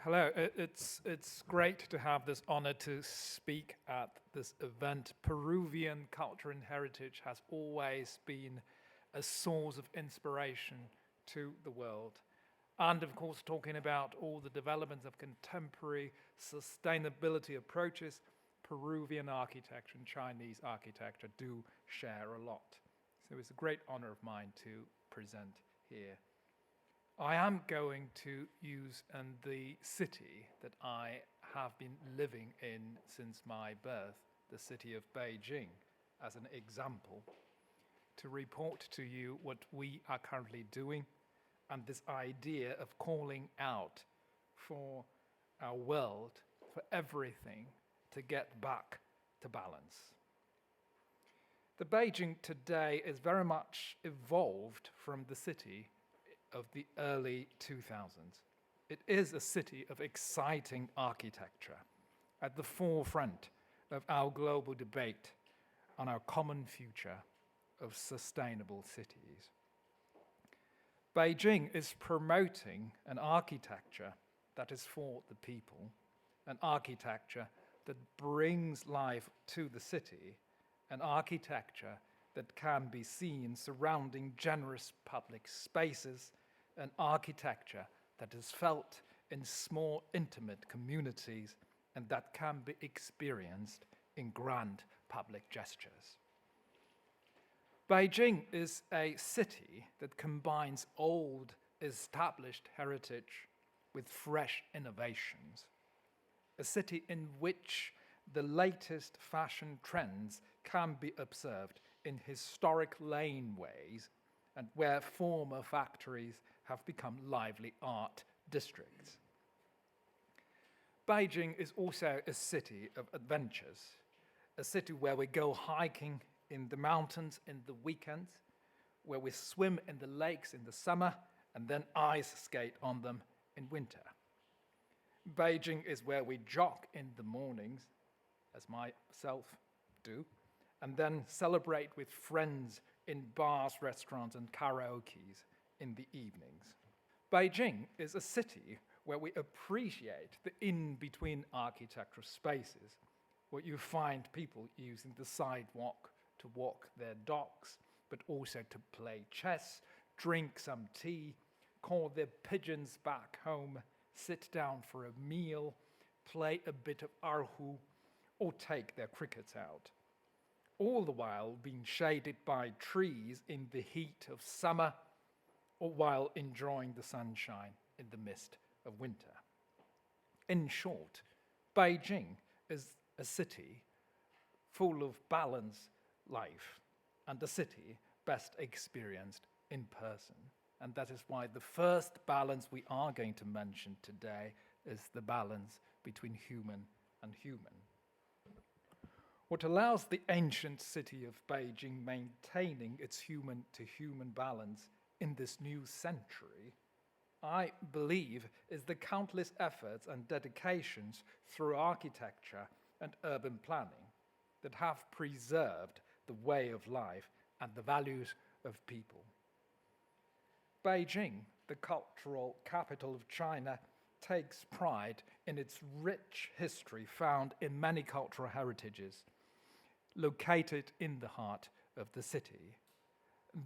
Hello, it's great to have this honor to speak at this event. Peruvian culture and heritage has always been a source of inspiration to the world. And of course, talking about all the developments of contemporary sustainability approaches, Peruvian architecture and Chinese architecture do share a lot. So it's a great honor of mine to present here. I am going to use the city that I have been living in since my birth, the city of Beijing, as an example, to report to you what we are currently doing and this idea of calling out for our world, for everything, to get back to balance. The Beijing today is very much evolved from the city of the early 2000s. It is a city of exciting architecture at the forefront of our global debate on our common future of sustainable cities. Beijing is promoting an architecture that is for the people, an architecture that brings life to the city, an architecture that can be seen surrounding generous public spaces, an architecture that is felt in small, intimate communities and that can be experienced in grand public gestures. Beijing is a city that combines old, established heritage with fresh innovations, a city in which the latest fashion trends can be observed in historic laneways and where former factories have become lively art districts. Beijing is also a city of adventures, a city where we go hiking in the mountains in the weekends, where we swim in the lakes in the summer and then ice skate on them in winter. Beijing is where we jog in the mornings, as myself do, and then celebrate with friends in bars, restaurants, and karaokes in the evenings. Beijing is a city where we appreciate the in-between architectural spaces, where you find people using the sidewalk to walk their dogs, but also to play chess, drink some tea, call their pigeons back home, sit down for a meal, play a bit of erhu, or take their crickets out, all the while being shaded by trees in the heat of summer or while enjoying the sunshine in the mist of winter. In short, Beijing is a city full of balanced life and a city best experienced in person. And that is why the first balance we are going to mention today is the balance between human and human. What allows the ancient city of Beijing maintaining its human-to-human balance in this new century, I believe, is the countless efforts and dedications through architecture and urban planning that have preserved the way of life and the values of people. Beijing, the cultural capital of China, takes pride in its rich history found in many cultural heritages located in the heart of the city.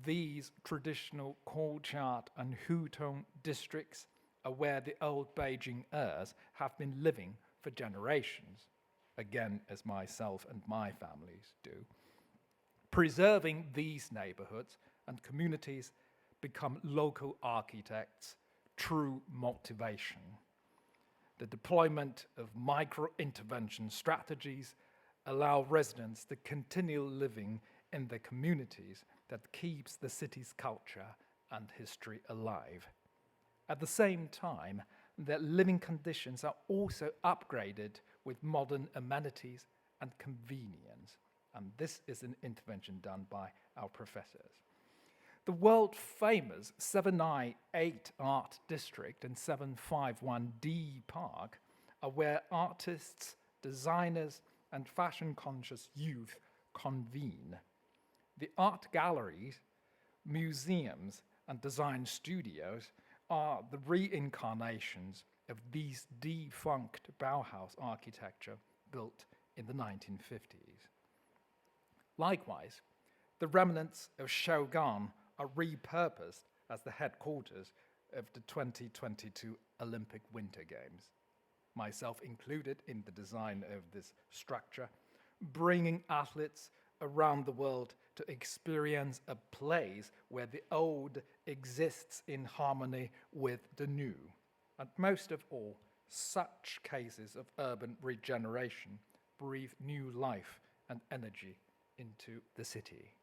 These traditional courtyard and hutong districts are where the old Beijingers have been living for generations, again as myself and my families do. Preserving these neighborhoods and communities become local architects' true motivation. The deployment of micro-intervention strategies allow residents to continue living in the communities that keeps the city's culture and history alive. At the same time, their living conditions are also upgraded with modern amenities and convenience. And this is an intervention done by our professors. The world-famous 798 Art District and 751D Park are where artists, designers, and fashion-conscious youth convene. The art galleries, museums, and design studios are the reincarnations of these defunct Bauhaus architecture built in the 1950s. Likewise, the remnants of Shogun are repurposed as the headquarters of the 2022 Olympic Winter Games, myself included in the design of this structure, bringing athletes around the world to experience a place where the old exists in harmony with the new. And most of all, such cases of urban regeneration breathe new life and energy into the city.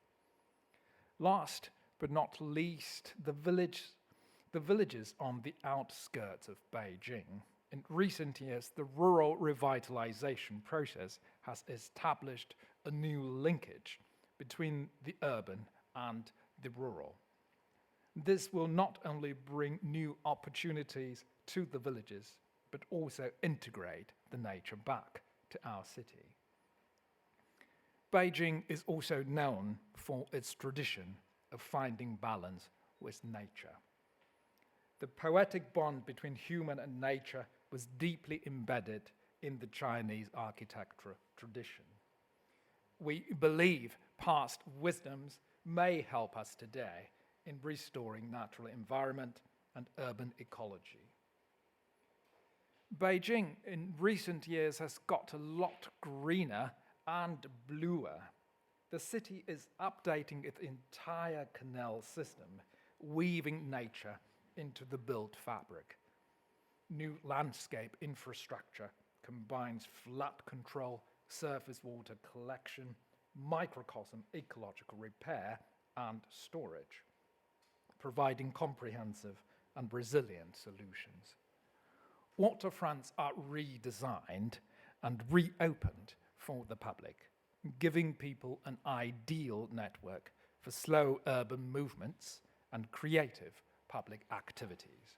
Last but not least, the villages on the outskirts of Beijing. In recent years, the rural revitalization process has established a new linkage between the urban and the rural. This will not only bring new opportunities to the villages, but also integrate the nature back to our city. Beijing is also known for its tradition of finding balance with nature. The poetic bond between human and nature was deeply embedded in the Chinese architecture tradition. We believe past wisdoms may help us today in restoring natural environment and urban ecology. Beijing in recent years has got a lot greener and bluer. The city is updating its entire canal system, weaving nature into the built fabric. New landscape infrastructure combines flood control, surface water collection, microcosm ecological repair, and storage, providing comprehensive and resilient solutions. Waterfronts are redesigned and reopened for the public, giving people an ideal network for slow urban movements and creative public activities.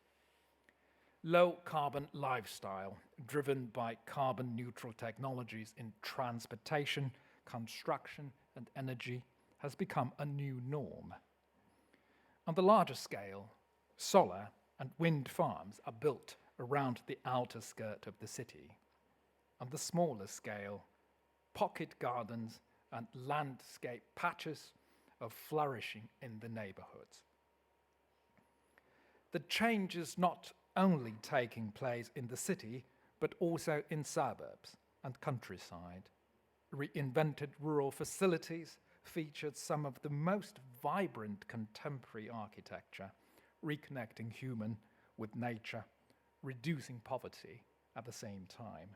Low-carbon lifestyle, driven by carbon-neutral technologies in transportation, construction, and energy, has become a new norm. On the larger scale, solar and wind farms are built around the outer skirt of the city. On the smaller scale, pocket gardens and landscape patches are flourishing in the neighborhoods. The change is not only taking place in the city, but also in suburbs and countryside. Reinvented rural facilities featured some of the most vibrant contemporary architecture, reconnecting human with nature, reducing poverty at the same time.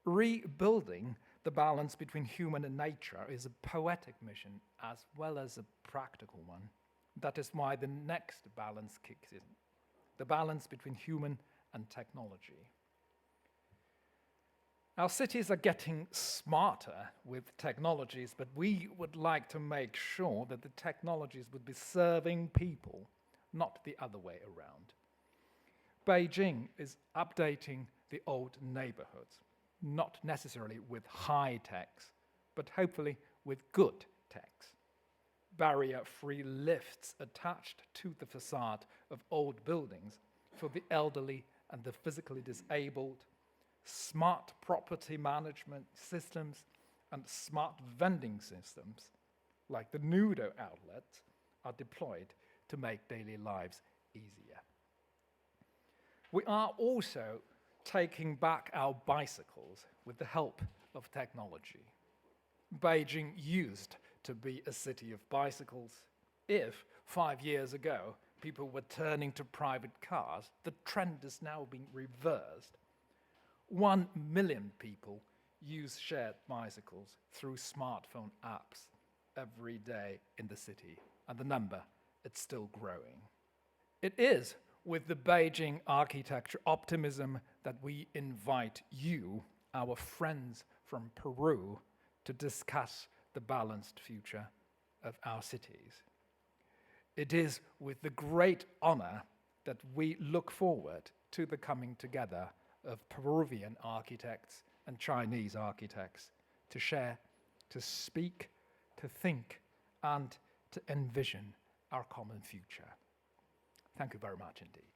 Rebuilding the balance between human and nature is a poetic mission as well as a practical one. That is why the next balance kicks in, the balance between human and technology. Our cities are getting smarter with technologies, but we would like to make sure that the technologies would be serving people, not the other way around. Beijing is updating the old neighborhoods, not necessarily with high techs, but hopefully with good techs. Barrier-free lifts attached to the facade of old buildings for the elderly and the physically disabled, smart property management systems, and smart vending systems, like the Nudo outlets, are deployed to make daily lives easier. We are also taking back our bicycles with the help of technology. Beijing used to be a city of bicycles. If 5 years ago people were turning to private cars, the trend is now being reversed. 1 million people use shared bicycles through smartphone apps every day in the city, and the number, it's still growing. It is with the Beijing architecture optimism that we invite you, our friends from Peru, to discuss the balanced future of our cities. It is with the great honor that we look forward to the coming together of Peruvian architects and Chinese architects to share, to speak, to think, and to envision our common future. Thank you very much indeed.